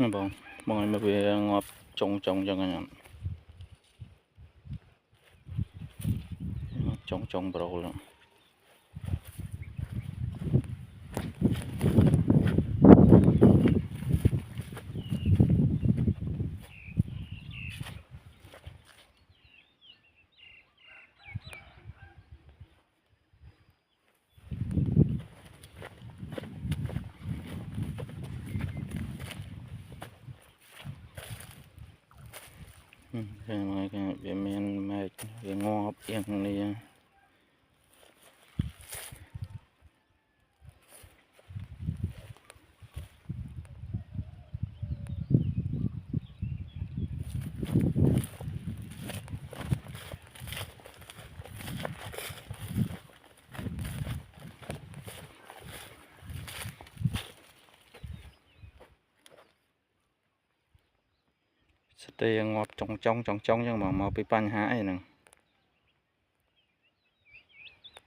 Bông bông này về ngọt trồng trồng cho anh trồng trồng bầu luôn cái men mệt cái ngọt yên này đây ngọt trồng trong nhưng mà màu bị pan hái nè